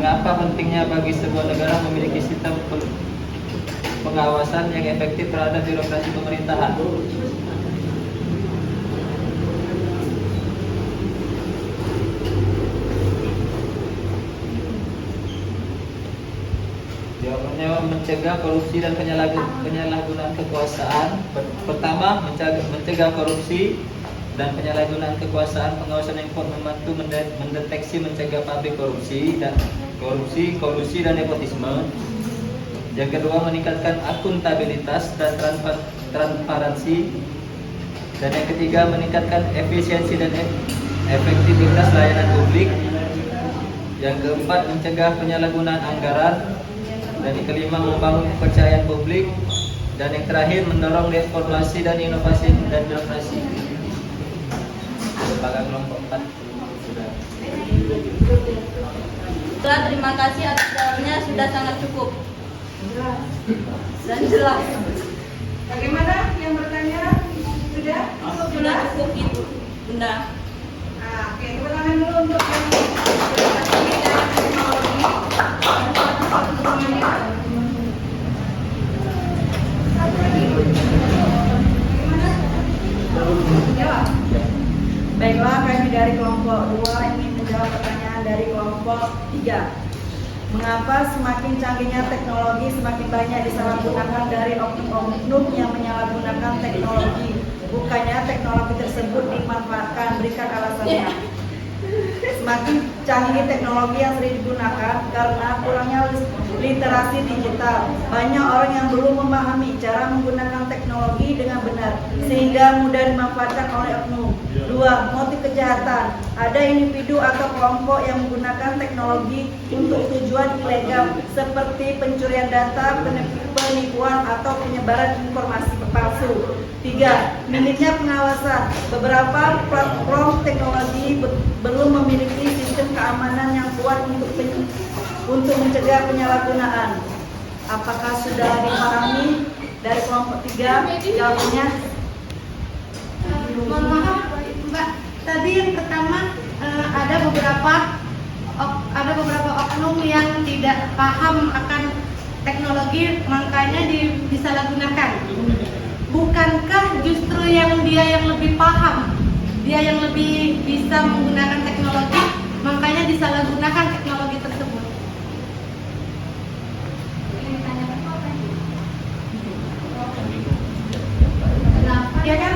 Mengapa pentingnya bagi sebuah negara memiliki sistem pengawasan yang efektif terhadap birokrasi pemerintahan? Jawabannya mencegah korupsi dan penyalahgunaan kekuasaan. Pertama, mencegah korupsi dan penyalahgunaan kekuasaan. Pengawasan yang kuat membantu mendeteksi mencegah pabrik korupsi, kolusi dan nepotisme. Yang kedua, meningkatkan akuntabilitas dan transparansi. Dan yang ketiga, meningkatkan efisiensi dan efektivitas layanan publik. Yang keempat, mencegah penyalahgunaan anggaran. Dan yang kelima, membangun kepercayaan publik. Dan yang terakhir, mendorong reformasi dan inovasi dan birokrasi. Lembaga kelompok 4 sudah. Terima kasih atas jawabnya, sudah sangat cukup dan jelas. Bagaimana yang bertanya? Sudah? Sudah cukup itu, Bunda. Nah, oke, tepuk tangan dulu untuk yang berpartisipasi dalam teknologi. Satu lagi. Bagaimana? Jawab. Baiklah, kami dari kelompok 2 ingin menjawab pertanyaan dari kelompok 3. Mengapa semakin canggihnya teknologi semakin banyak disalahgunakan dari oknum-oknum yang menyalahgunakan teknologi? Bukannya teknologi tersebut dimanfaatkan, berikan alasannya. Semakin canggih teknologi yang sering digunakan karena kurangnya literasi digital. Banyak orang yang belum memahami cara menggunakan teknologi dengan benar, sehingga mudah dimanfaatkan oleh oknum. 2. Motif kejahatan. Ada individu atau kelompok yang menggunakan teknologi untuk tujuan ilegal seperti pencurian data, penipuan atau penyebaran informasi palsu. 3. Minimnya pengawasan. Beberapa platform teknologi belum memiliki sistem keamanan yang kuat untuk mencegah penyalahgunaan. Apakah sudah dipahami dari kelompok 3 jawabannya? Mohon maaf Mbak, tadi yang pertama ada beberapa oknum yang tidak paham akan teknologi, makanya disalahgunakan. Bukankah justru dia yang lebih paham, dia yang lebih bisa menggunakan teknologi, makanya disalahgunakan teknologi tersebut? Ya kan?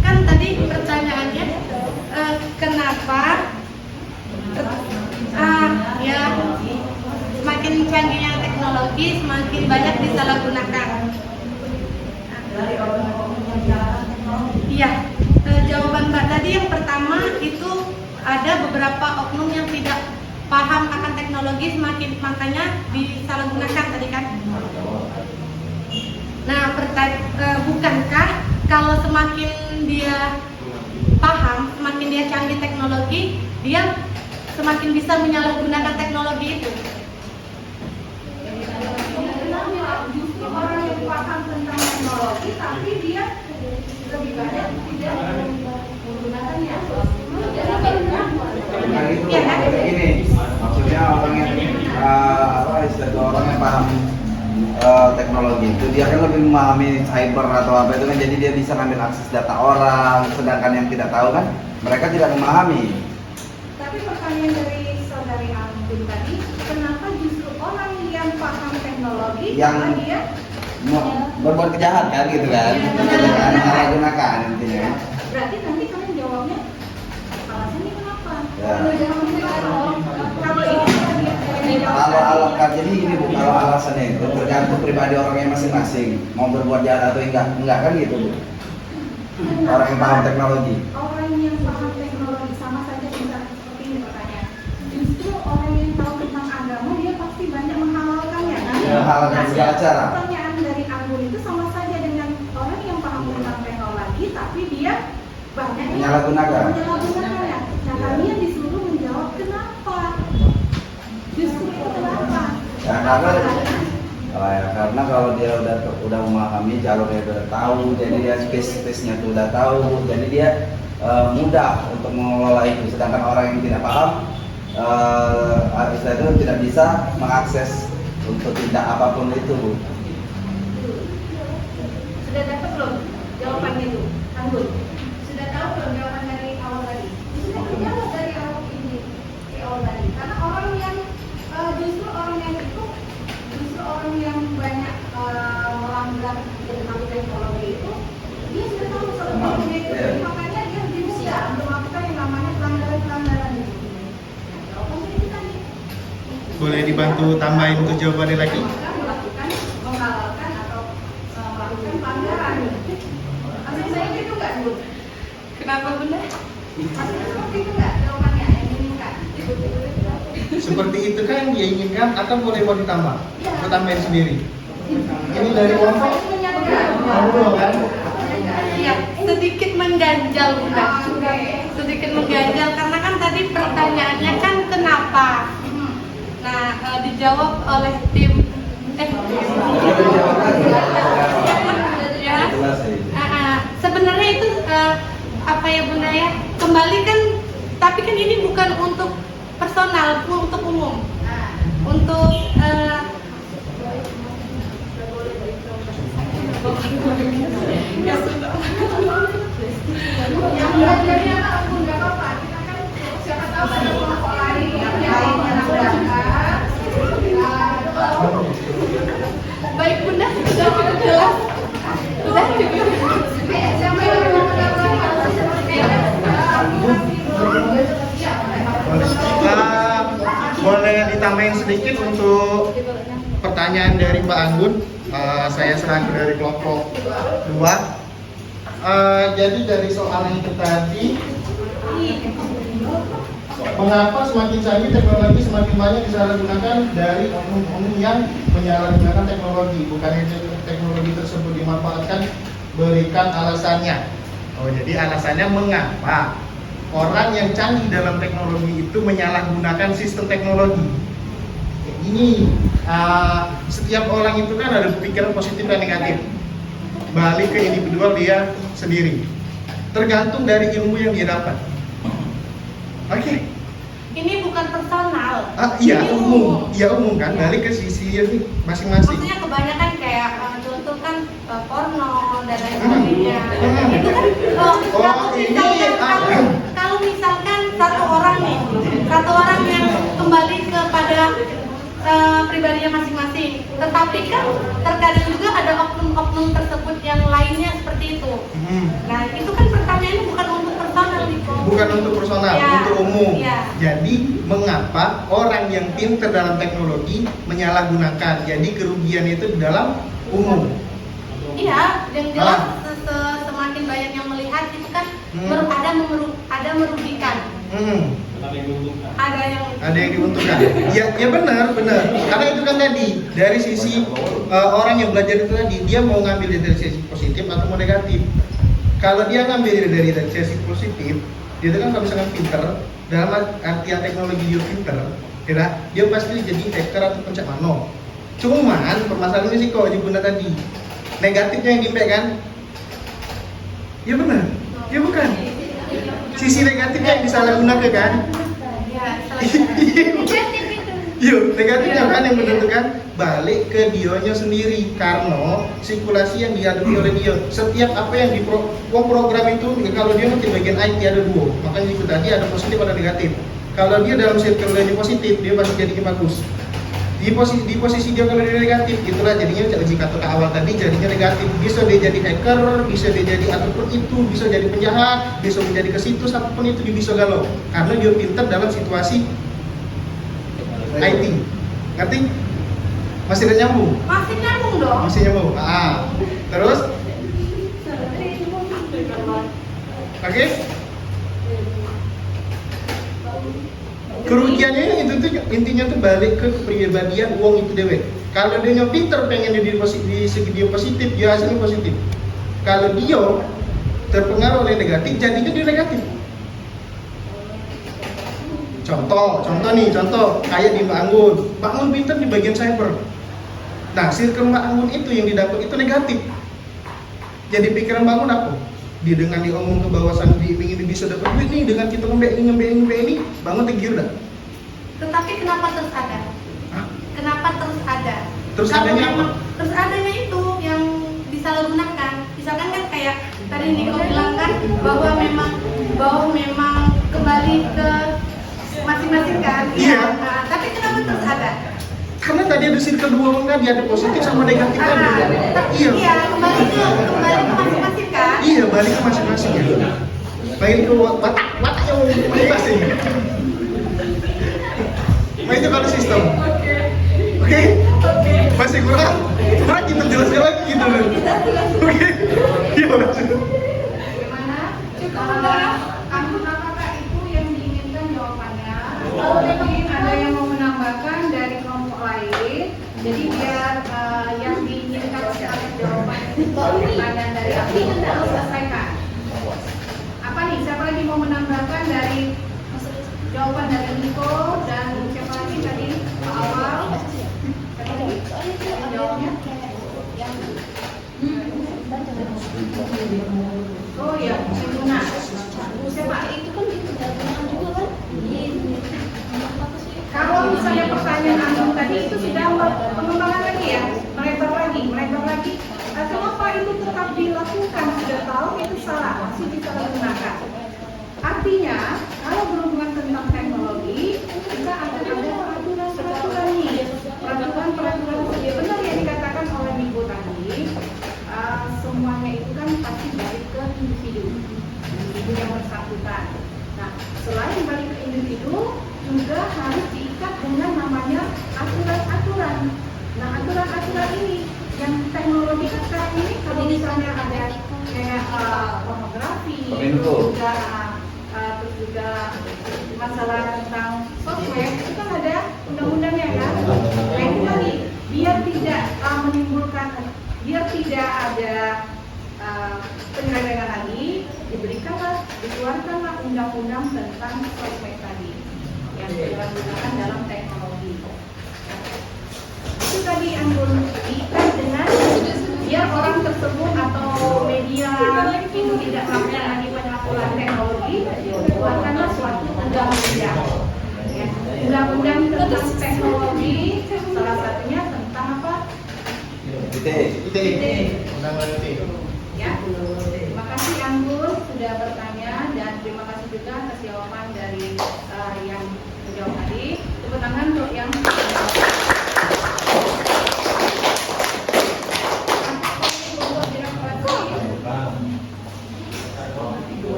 Kan tadi pertanyaannya kenapa ya semakin canggihnya teknologi semakin banyak disalahgunakan. Iya, jawaban Mbak tadi yang pertama itu ada beberapa oknum yang tidak paham akan teknologi, makanya disalahgunakan tadi kan. Nah, bukankah kalau semakin dia paham, semakin dia canggih teknologi, dia semakin bisa menyalahgunakan teknologi itu? Justru orang yang paham tentang teknologi, tapi dia lebih banyak tidak menggunakannya. Iya kan? Begini, maksudnya orang yang orang yang paham teknologi itu dia kan lebih memahami cyber atau apa itu kan, jadi dia bisa ngambil akses data orang, sedangkan yang tidak tahu kan mereka tidak memahami. Tapi pertanyaan dari saudari Anggun tadi, kenapa justru orang yang paham teknologi Yang karena dia berbuat kejahat kan gitu kan, menyalahgunakan intinya. berarti nanti kalian jawabnya alasannya kenapa? Ya. Kalau ini Kalau jadi ini Bu, kalau alasannya itu tergantung pribadi orangnya masing-masing mau berbuat jahat atau enggak kan gitu Bu. Orang yang paham teknologi. orang yang paham teknologi sama saja misalnya seperti ini pertanyaan. Justru orang yang tahu tentang agama dia pasti banyak menghalalkannya kan? Menghalalkan segala cara. Pertanyaan dari Anggun itu sama saja dengan orang yang paham tentang teknologi tapi dia banyak yang Menyalahgunakan. menyalahgunakannya. Nah kalian disuruh menjawab kenapa? Justru itu kenapa? Ya karena kalau dia udah memahami jalurnya udah tahu, jadi dia space-nya tuh udah tahu, jadi dia mudah untuk mengelola itu. Sedangkan orang yang tidak paham istilah itu tidak bisa mengakses untuk tindak apapun itu, Bu. Sudah dapat belum jawabannya itu? Anggun. Sudah tahu belum jawaban dari awal tadi? Sudah dijawab dari awal ini, di awal tadi. Karena orang yang justru orang yang itu, justru orang yang banyak melanggar tentang teknologi itu, dia sudah tahu soal teknologi itu, makanya dia lebih mudah untuk melakukan yang namanya pelanggaran-pelanggaran itu. Nah, jawabannya itu tadi. Boleh dibantu tambahin untuk jawabannya lagi? Melakukan, menghalalkan atau melakukan pelanggaran. Masih saya itu nggak, Bu? Kenapa Bunda? Masih seperti itu nggak jawabannya yang diinginkan? Seperti itu kan yang dia inginkan atau boleh mau ditambah? Mau tambahin sendiri. Ini dari kelompok? Belum kan? Iya, sedikit mengganjal, Bunda. Sedikit mengganjal karena kan tadi pertanyaannya kan kenapa? Nah, dijawab oleh tim ya. Sebenarnya itu apa ya Bunda ya? Kembali kan, tapi kan ini bukan untuk personal, untuk umum. Untuk ya sudah. Yang belajarnya aku nggak apa-apa. Kita kan siapa tahu ada kelompok lain yang menambahkan. Baik Bunda, sudah cukup jelas. Sudah cukup. Siapa yang mau Boleh ditambahin sedikit untuk pertanyaan dari Mbak Anggun. Saya serahkan dari kelompok 2. Jadi dari soal itu tadi, mengapa semakin canggih teknologi semakin banyak disalahgunakan dari oknum-oknum yang menyalahgunakan teknologi? Bukannya teknologi tersebut dimanfaatkan, berikan alasannya. Oh, jadi alasannya mengapa orang yang canggih dalam teknologi itu menyalahgunakan sistem teknologi. Ini setiap orang itu kan ada pikiran positif dan negatif. Balik ke individual dia sendiri. Tergantung dari ilmu yang dia dapat. Oke. Ini bukan personal. Iya Ini umum. Iya umum kan. Balik ke sisi ini masing-masing. Maksudnya kebanyakan kayak contoh kan porno dan lain sebagainya. Itu kan kalau misalkan satu orang yang kembali kepada pribadinya masing-masing. Tetapi kan terkadang juga ada oknum-oknum tersebut yang lainnya seperti itu. Nah itu kan pertanyaannya bukan untuk personal itu. Bukan untuk personal, Ya. untuk umum. Ya. Jadi mengapa orang yang pintar dalam teknologi menyalahgunakan? Jadi kerugian itu di dalam umum. Iya, yang jelas semakin banyak yang melihat itu kan ada merugikan. Ada yang diuntungkan. Ya benar. Karena itu kan tadi dari sisi orang yang belajar itu tadi dia mau ngambil dari sisi positif atau mau negatif. Kalau dia ngambil dari sisi positif, dia itu kan kalau misalkan pinter dalam artian teknologi dia pinter, ya, dia pasti jadi hacker atau pencak mano. Cuman permasalahannya sih kok Bunda tadi negatifnya yang diimpact kan? Ya benar. Ya bukan. Sisi negatifnya yang disalahgunakan kan? Yuk, negatifnya kan yang menentukan balik ke dionya sendiri karena sirkulasi yang dihadapi oleh dia. Setiap apa yang program itu kalau dia nanti bagian IT ada 2, makanya itu tadi ada positif ada negatif. Kalau dia dalam sirkulasi positif dia pasti jadi bagus. Di posisi dia kalau dia negatif, itulah jadinya jika ke awal tadi jadinya negatif. Bisa dia jadi hacker, bisa dia jadi apapun itu, bisa jadi penjahat, bisa menjadi ke situs apapun itu dia bisa galau karena dia pintar dalam situasi IT. Ngerti? Masih ada nyambung? Masih nyambung dong. Masih nyambung. Terus? Oke? Kerugiannya itu tuh intinya tuh balik ke kepribadian uang itu dewe. Kalau dia pinter pengen di segi dia positif, dia hasilnya positif. Kalau dia terpengaruh oleh negatif, jadinya dia negatif. Contoh kayak di Mbak Anggun. Mbak Anggun pinter di bagian cyber. Nah, circle Mbak Anggun itu yang didapat itu negatif. Jadi pikiran Mbak Anggun apa? Dia dengan diomong ke bawasan ingin bisa dapat duit nih dengan kita ngembe ini, Mbak Anggun tegiur dah. Tetapi kenapa terus ada? Hah? Kenapa terus ada? Terus Kalau adanya memang- apa? Terus adanya itu yang disalahgunakan. Misalkan kan kayak tadi Niko bilang kan bahwa memang kembali ke masing-masing kan. Iya. Nah, tapi kenapa terus ada? Karena tadi ada circle dua tadi, ada positif sama negatif tadi. Iya. Iya, kembali ke masing-masing kan. Iya, balik ke masing-masing ya. Balik ke watak yang masing-masing. Nah itu kalau sistem. Oke. Masih kurang kita jelaskan lagi gitu loh. Oke. Iya langsung. Bagaimana? Apakah itu yang diinginkan jawabannya? Kalau mungkin ada yang mau menambahkan dari kelompok lain, jadi biar yang diinginkan sebagai jawaban pertanyaan dari aku harus selesaikan. Apa nih? Siapa lagi mau menambahkan dari jawaban dari Niko dan siapa lagi tadi awal? Siapa lagi? Yang jawabnya? Oh iya, Simuna. Siapa? Kalau misalnya pertanyaan Antum tadi itu sudah pengembangan lagi ya, melebar lagi. Kenapa itu tetap dilakukan? Sudah tahu itu salah, masih bisa digunakan. Artinya, kalau berhubungan tentang teknologi, kita akan ada peraturan nih, peraturan. Ya benar yang dikatakan oleh Niko tadi. Semuanya itu kan pasti balik ke individu yang bersangkutan. Nah, selain balik ke individu, juga harus diikat dengan namanya aturan-aturan. Nah, aturan-aturan ini yang teknologi kan sekarang ini kalau misalnya ada kayak pornografi, terus juga masalah tentang software itu kan ada undang-undangnya kan. Nah itu tadi biar tidak menimbulkan, biar tidak ada penyelewengan lagi, dikeluarkanlah undang-undang tentang sosmed tadi yang digunakan dalam teknologi. Itu tadi yang diikat dengan biar orang tersebut atau media itu tidak melakukan lagi penyalahgunaan teknologi, dikeluarkanlah suatu undang-undang. Ya, undang-undang tentang teknologi, salah satunya tentang apa? ITE. Undang-undang ITE. Ya, terima kasih Anggun sudah bertanya dan terima kasih juga atas jawaban dari yang menjawab tadi. Tepuk tangan untuk yang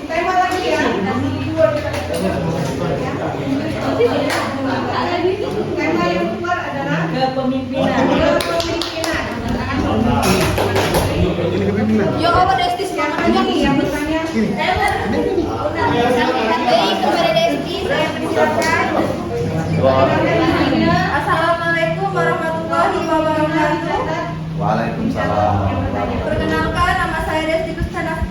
tema lagi ya. Tema yang keluar adalah Kepemimpinan. Yo, apa Desti Yang tanya nih yang bertanya. kepada Desti, saya persilakan. Assalamualaikum warahmatullahi wabarakatuh. Waalaikumsalam. Perkenalkan, nama saya Desti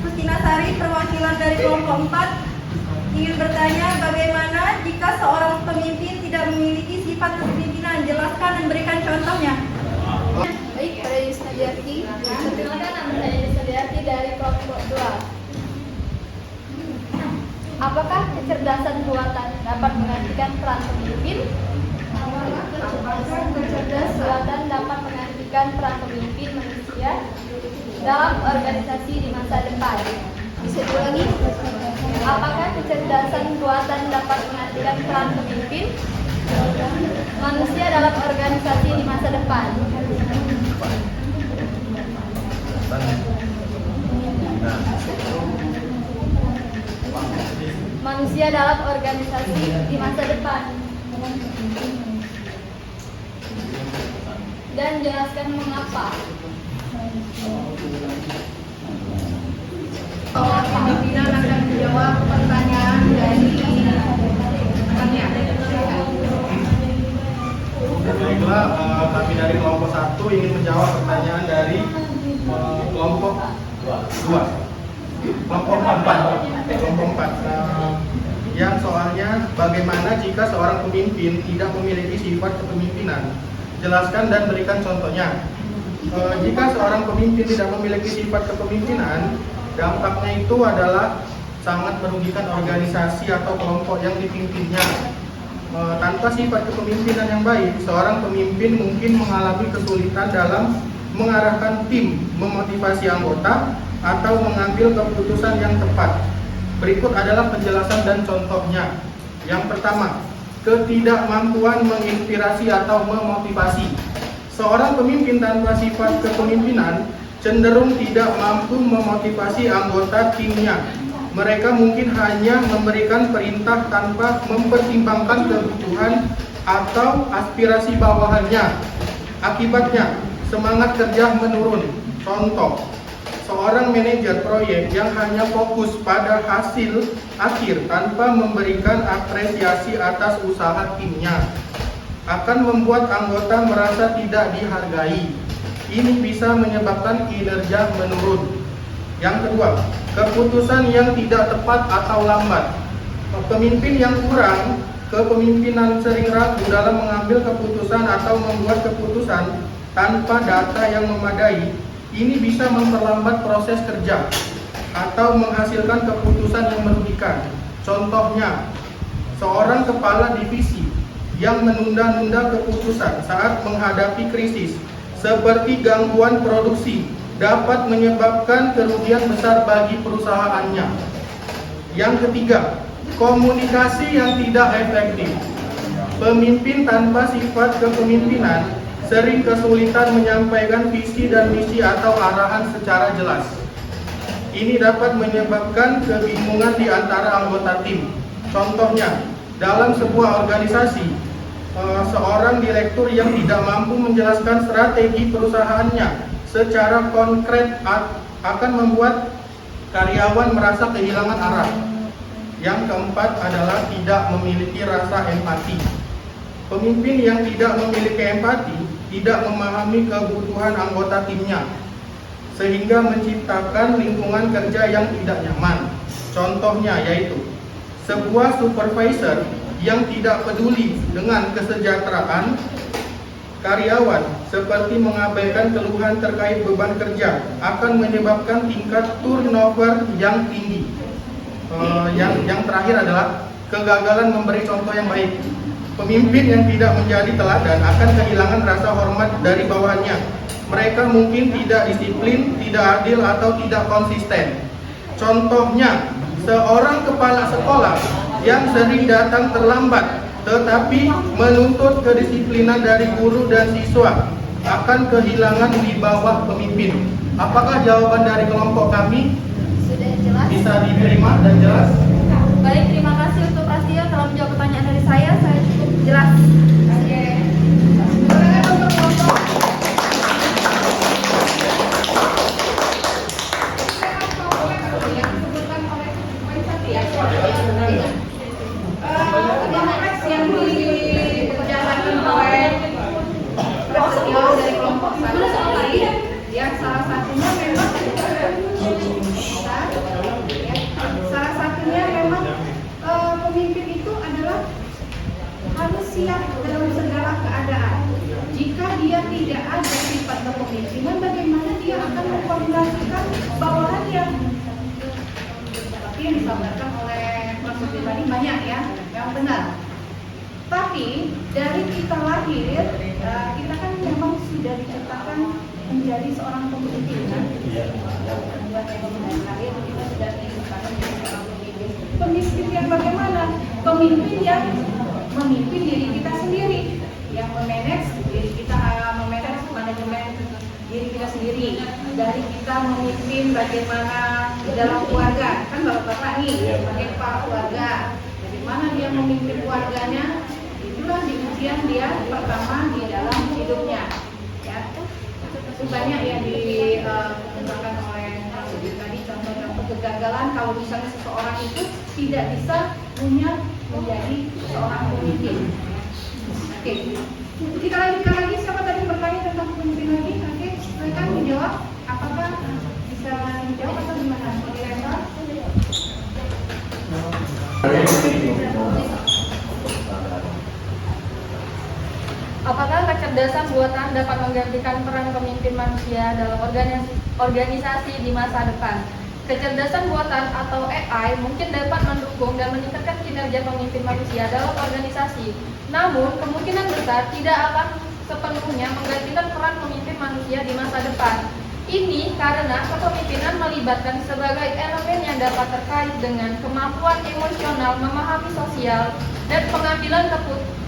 Pustinasari, perwakilan dari kelompok 4. Ingin bertanya bagaimana jika seorang pemimpin tidak memiliki sifat kepemimpinan? Jelaskan dan berikan contohnya. Baik, pada Yusnadiati. Perkenalkan, nama saya Yusnadiati dari kelompok 2. Apakah kecerdasan buatan dapat menggantikan peran pemimpin? Apakah kecerdasan buatan dapat menggantikan peran pemimpin manusia dalam organisasi di masa depan? Bisa diulangi? Apakah kecerdasan buatan dapat menggantikan peran pemimpin manusia dalam organisasi di masa depan? Manusia dalam organisasi di masa depan. Dan jelaskan mengapa. Pimpinan akan menjawab pertanyaan dari rekannya. Baiklah, kami dari kelompok 1 ingin menjawab pertanyaan dari kelompok 2. Kelompok 4. Yang soalnya bagaimana jika seorang pemimpin tidak memiliki sifat kepemimpinan? Jelaskan dan berikan contohnya. Jika seorang pemimpin tidak memiliki sifat kepemimpinan, dampaknya itu adalah sangat merugikan organisasi atau kelompok yang dipimpinnya. Tanpa sifat kepemimpinan yang baik, seorang pemimpin mungkin mengalami kesulitan dalam mengarahkan tim, memotivasi anggota, atau mengambil keputusan yang tepat. Berikut adalah penjelasan dan contohnya. Yang pertama, ketidakmampuan menginspirasi atau memotivasi. Seorang pemimpin tanpa sifat kepemimpinan cenderung tidak mampu memotivasi anggota timnya. Mereka mungkin hanya memberikan perintah tanpa mempertimbangkan kebutuhan atau aspirasi bawahannya. Akibatnya, semangat kerja menurun. Contoh, seorang manajer proyek yang hanya fokus pada hasil akhir tanpa memberikan apresiasi atas usaha timnya akan membuat anggota merasa tidak dihargai. Ini bisa menyebabkan kinerja menurun. Yang kedua, keputusan yang tidak tepat atau lambat. Pemimpin yang kurang kepemimpinan sering ragu dalam mengambil keputusan atau membuat keputusan tanpa data yang memadai. Ini bisa memperlambat proses kerja atau menghasilkan keputusan yang merugikan. Contohnya, seorang kepala divisi yang menunda-nunda keputusan saat menghadapi krisis seperti gangguan produksi dapat menyebabkan kerugian besar bagi perusahaannya. Yang ketiga, komunikasi yang tidak efektif. Pemimpin tanpa sifat kepemimpinan sering kesulitan menyampaikan visi dan misi atau arahan secara jelas. Ini dapat menyebabkan kebingungan di antara anggota tim. Contohnya, dalam sebuah organisasi, seorang direktur yang tidak mampu menjelaskan strategi perusahaannya secara konkret akan membuat karyawan merasa kehilangan arah. Yang keempat adalah tidak memiliki rasa empati. Pemimpin yang tidak memiliki empati tidak memahami kebutuhan anggota timnya, sehingga menciptakan lingkungan kerja yang tidak nyaman. Contohnya yaitu sebuah supervisor yang tidak peduli dengan kesejahteraan karyawan seperti mengabaikan keluhan terkait beban kerja akan menyebabkan tingkat turnover yang tinggi. Yang terakhir adalah kegagalan memberi contoh yang baik. Pemimpin yang tidak menjadi teladan akan kehilangan rasa hormat dari bawahannya. Mereka mungkin tidak disiplin, tidak adil, atau tidak konsisten. Contohnya, seorang kepala sekolah yang sering datang terlambat tetapi menuntut kedisiplinan dari guru dan siswa akan kehilangan wibawa pemimpin. Apakah jawaban dari kelompok kami Sudah jelas? bisa diterima dan jelas? Baik, terima kasih untuk Prasetyo telah menjawab pertanyaan dari saya cukup jelas. Oke. Silakan untuk kelompok. Yang dikerjakan oleh Prasetyo dari kelompok tadi, yang salah satunya memang pemimpin itu adalah harus siap dalam segala keadaan. Jika dia tidak ada sifat kepemimpinan, bagaimana dia akan mengkoordinasikan bawahannya? Seperti yang disampaikan oleh Prasetyo tadi banyak ya, yang benar. Tapi dari kita lahir, kita kan memang sudah diciptakan menjadi seorang pemimpin kan? Buat ekonomi lahir kita sudah diciptakan menjadi seorang pemimpin. Pemimpin yang bagaimana? Pemimpin yang memimpin diri kita sendiri, yang memanage diri kita, memanage manajemen diri kita sendiri. Dari kita memimpin bagaimana di dalam keluarga, kan bapak-bapak nih sebagai kepala keluarga, bagaimana dia memimpin keluarganya, itulah di ujian dia pertama di dalam hidupnya. Ya, itu banyak yang dikembangkan oleh Prasetyo tadi, contoh-contoh kegagalan kalau misalnya seseorang itu tidak bisa menjadi seorang pemimpin. Oke, kita lanjutkan lagi. Siapa tadi bertanya tentang pemimpin lagi? Oke, silakan menjawab. Apakah bisa dijawab atau gimana? Dilempar. Apakah kecerdasan buatan dapat menggantikan peran pemimpin manusia dalam organisasi di masa depan. Kecerdasan buatan atau AI mungkin dapat mendukung dan meningkatkan kinerja pemimpin manusia dalam organisasi. Namun, kemungkinan besar tidak akan sepenuhnya menggantikan peran pemimpin manusia di masa depan. Ini karena kepemimpinan melibatkan sebagai elemen yang dapat terkait dengan kemampuan emosional, memahami sosial, dan pengambilan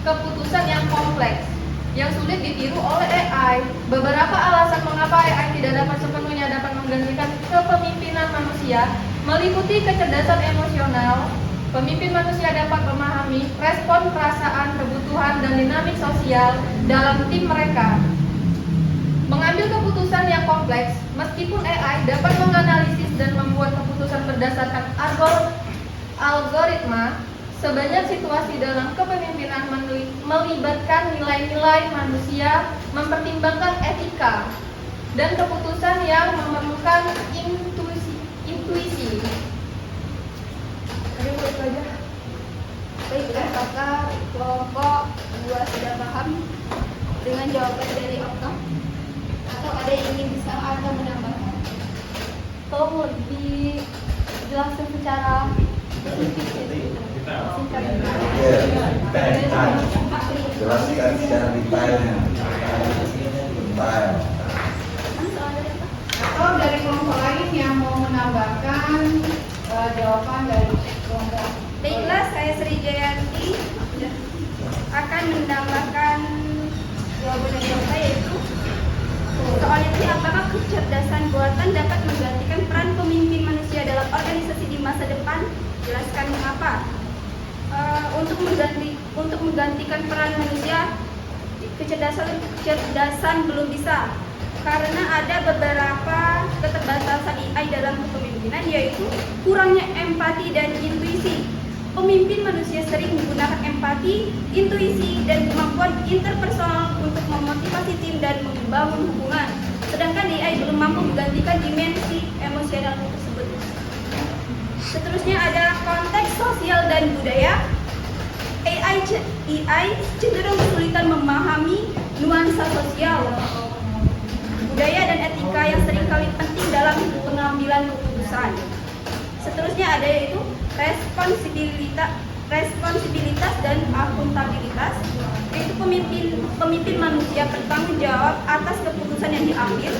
keputusan yang kompleks yang sulit ditiru oleh AI. Beberapa alasan mengapa AI tidak dapat sepenuhnya dapat menggantikan kepemimpinan manusia meliputi kecerdasan emosional. Pemimpin manusia dapat memahami respon perasaan, kebutuhan, dan dinamik sosial dalam tim mereka. Mengambil keputusan yang kompleks, meskipun AI dapat menganalisis dan membuat keputusan berdasarkan algoritma, sebanyak situasi dalam kepemimpinan melibatkan nilai-nilai manusia, mempertimbangkan etika, dan keputusan yang memerlukan intuisi. Itu aja. Baiklah, apakah kelompok 2 sudah paham dengan jawaban dari Okta? Atau ada yang ingin bisa Anda menambahkan? Atau lebih jelaskan secara Jelaskan secara detailnya. Atau dari kelompok lain yang mau menambahkan jawaban dari kelompok. Baiklah, saya Sri Jayanti akan menambahkan jawaban dari Okta, yaitu soal itu, apakah kecerdasan buatan dapat menggantikan peran pemimpin manusia dalam organisasi di masa depan? Jelaskan mengapa. Untuk menggantikan peran manusia, kecerdasan belum bisa, karena ada beberapa keterbatasan AI dalam kepemimpinan, yaitu kurangnya empati dan intuisi. Pemimpin manusia sering menggunakan empati, intuisi, dan kemampuan interpersonal untuk memotivasi tim dan membangun hubungan. Sedangkan AI belum mampu menggantikan dimensi emosional tersebut. Seterusnya ada konteks sosial dan budaya. AI cenderung kesulitan memahami nuansa sosial, budaya, dan etika yang seringkali penting dalam pengambilan keputusan. Seterusnya ada yaitu responsibilitas dan akuntabilitas, yaitu pemimpin manusia bertanggung jawab atas keputusan yang diambil,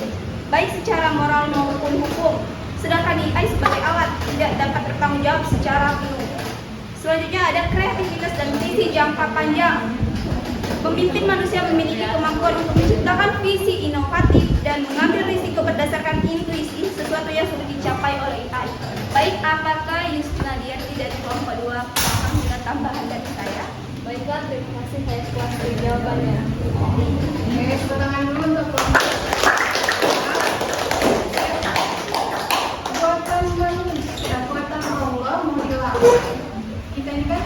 baik secara moral maupun hukum. Sedangkan AI sebagai alat tidak dapat bertanggung jawab secara penuh. Selanjutnya ada kreativitas dan visi jangka panjang. Pemimpin manusia memiliki kemampuan untuk menciptakan visi inovatif dan mengambil risiko berdasarkan intuisi, sesuatu yang sulit dicapai oleh AI. Baik, apakah Yusna Dianti dari kelompok 2 paham dengan tambahan dari saya? Baiklah, terima kasih, saya puas dari jawabannya. Oke, tangan dulu untuk kelompok. Buatan manusia, buatan Allah menghilangkan. Kita ini kan,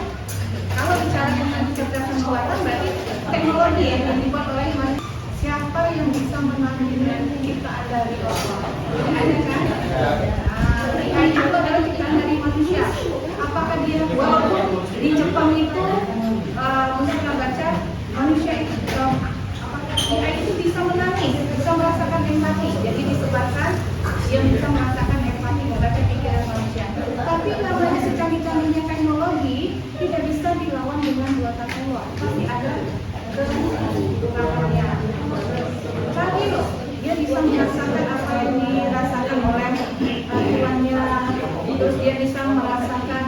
kalau bicara tentang kecerdasan buatan, berarti teknologi yang dibuat oleh manusia. Siapa yang bisa menandingan ciptaan dari Allah? Ada kan? AI itu adalah ciptaan dari manusia. Apakah dia walaupun di Jepang itu kita baca manusia itu AI itu bisa menangis, bisa merasakan empati. Jadi disebabkan dia bisa merasakan empati, membaca pikiran manusia. Tapi namanya secanggih-canggihnya teknologi tidak bisa dilawan dengan buatan Allah. Pasti ada kekurangannya. Tapi loh, dia bisa merasakan apa yang dirasakan oleh tuannya, terus dia bisa merasakan,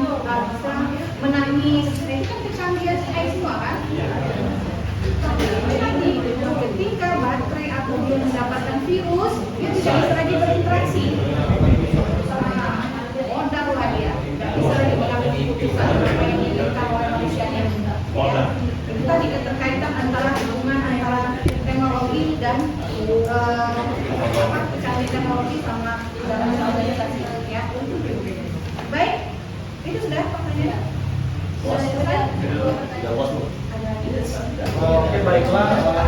bisa menangis. Itu kan kecanggihan AI semua kan? Jadi ketika baterai atau dia mendapatkan virus, dia tidak bisa lagi berinteraksi. Modal lah dia, tidak bisa lagi mengambil keputusan apa yang diinginkan oleh manusianya. Itu tadi keterkaitan antara hubungan antara teknologi dan kecanggihan teknologi sama dalam organisasi ya. Baik, itu sudah pertanyaan. Sudah selesai? Oke, baiklah,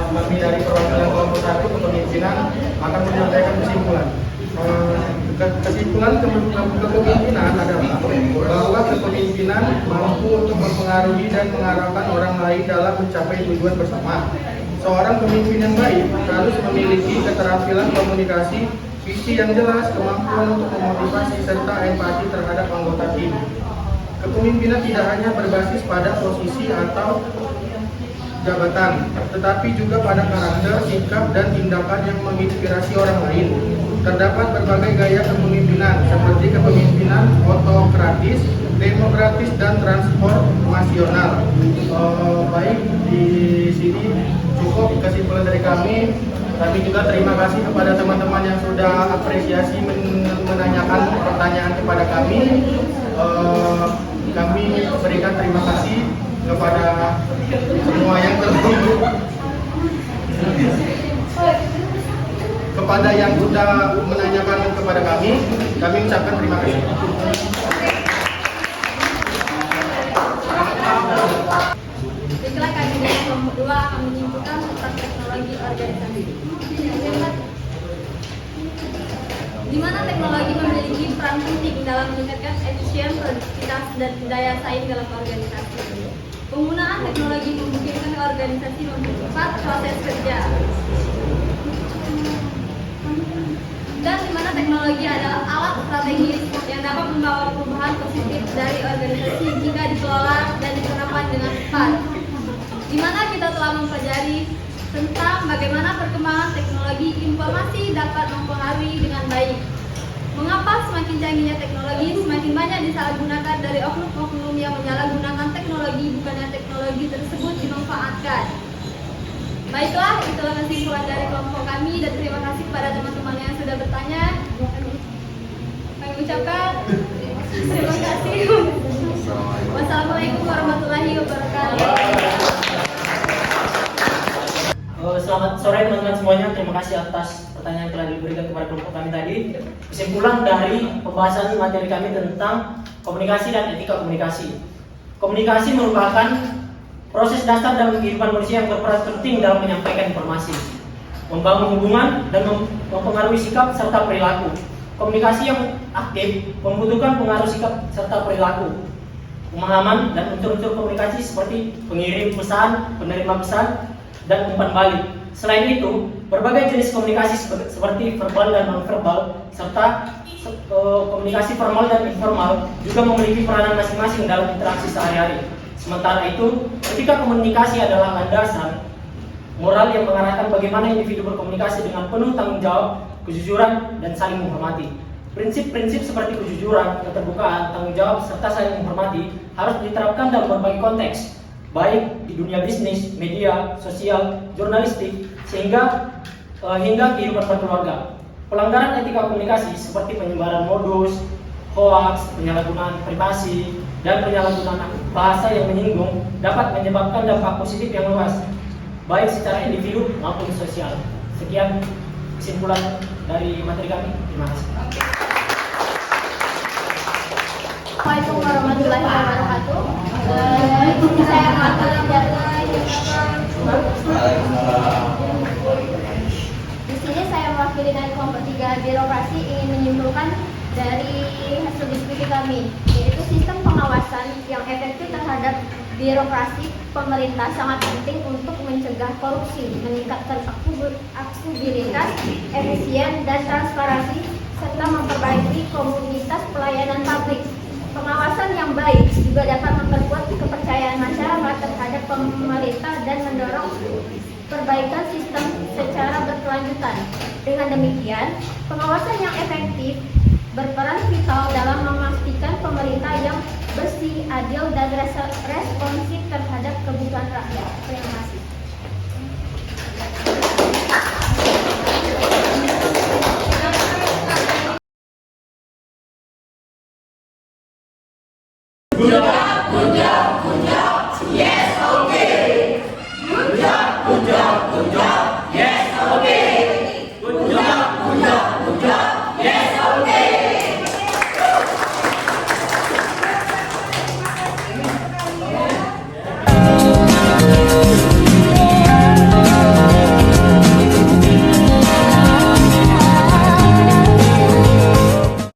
kami dari perwakilan kelompok 1 kepemimpinan akan menyampaikan kesimpulan. Kesimpulan kepemimpinan adalah bahwa kepemimpinan mampu untuk mempengaruhi dan mengarahkan orang lain dalam mencapai tujuan bersama. Seorang pemimpin yang baik harus memiliki keterampilan komunikasi, visi yang jelas, kemampuan untuk memotivasi, serta empati terhadap anggota tim. Kepemimpinan tidak hanya berbasis pada posisi atau jabatan, tetapi juga pada karakter, sikap, dan tindakan yang menginspirasi orang lain. Terdapat berbagai gaya kepemimpinan, seperti kepemimpinan autokratis, demokratis, dan transformasional. Baik, di sini cukup kesimpulan dari kami. Kami juga terima kasih kepada teman-teman yang sudah apresiasi menanyakan pertanyaan kepada kami. Kami berikan terima kasih kepada semua yang tertunggu, kepada yang sudah menanyakan kepada kami ucapkan terima kasih. Baiklah, kami dari kelompok 2 akan menyimpulkan tentang teknologi organisasi. Di mana teknologi memiliki peran penting dalam meningkatkan efisien, produktivitas, dan daya saing dalam organisasi. Penggunaan teknologi memungkinkan organisasi mempercepat proses kerja. Dan di mana teknologi adalah alat strategis yang dapat membawa perubahan positif dari organisasi jika dikelola dan diterapkan dengan tepat. Di mana kita telah mempelajari tentang bagaimana perkembangan teknologi informasi dapat mempengaruhi dengan baik. Mengapa semakin canggihnya teknologi, semakin banyak disalahgunakan dari oknum-oknum yang menyalahgunakan teknologi, bukannya teknologi tersebut dimanfaatkan. Baiklah, itulah kesimpulan dari kelompok kami, dan terima kasih kepada teman-teman yang sudah bertanya. Kami ucapkan terima kasih. Wassalamualaikum warahmatullahi wabarakatuh. Selamat sore teman-teman semuanya. Terima kasih atas pertanyaan yang telah diberikan kepada kelompok kami tadi. Kesimpulan dari pembahasan materi kami tentang komunikasi dan etika komunikasi. Komunikasi merupakan proses dasar dalam kehidupan manusia yang berperan penting dalam menyampaikan informasi, membangun hubungan, dan mempengaruhi sikap serta perilaku. Komunikasi yang aktif membutuhkan pengaruh sikap serta perilaku, pemahaman, dan unsur-unsur komunikasi seperti pengirim pesan, penerima pesan, dan umpan balik. Selain itu, berbagai jenis komunikasi seperti verbal dan non-verbal, serta komunikasi formal dan informal juga memiliki peranan masing-masing dalam interaksi sehari-hari. Sementara itu, etika komunikasi adalah landasan moral yang mengarahkan bagaimana individu berkomunikasi dengan penuh tanggung jawab, kejujuran, dan saling menghormati. Prinsip-prinsip seperti kejujuran, keterbukaan, tanggung jawab, serta saling menghormati harus diterapkan dalam berbagai konteks, baik di dunia bisnis, media, sosial, jurnalistik, hingga kehidupan berkeluarga. Pelanggaran etika komunikasi seperti penyebaran modus, hoaks, penyalahgunaan privasi, dan penyalahgunaan bahasa yang menyinggung dapat menyebabkan dampak positif yang luas, baik secara individu maupun sosial. Sekian kesimpulan dari materi kami. Terima kasih. Assalamualaikum warahmatullahi wabarakatuh. Saya mewakili dari di sini saya mewakili dari kelompok 3 birokrasi ingin menyimpulkan dari hasil diskusi kami, yaitu sistem pengawasan yang efektif terhadap birokrasi pemerintah sangat penting untuk mencegah korupsi, meningkatkan akuntabilitas, efisien, dan transparansi, serta memperbaiki komunitas pelayanan publik. Pengawasan yang baik juga dapat memperkuat kepercayaan masyarakat terhadap pemerintah dan mendorong perbaikan sistem secara berkelanjutan. Dengan demikian, pengawasan yang efektif berperan vital dalam memastikan pemerintah yang bersih, adil, dan responsif terhadap kebutuhan rakyat. Terima kasih.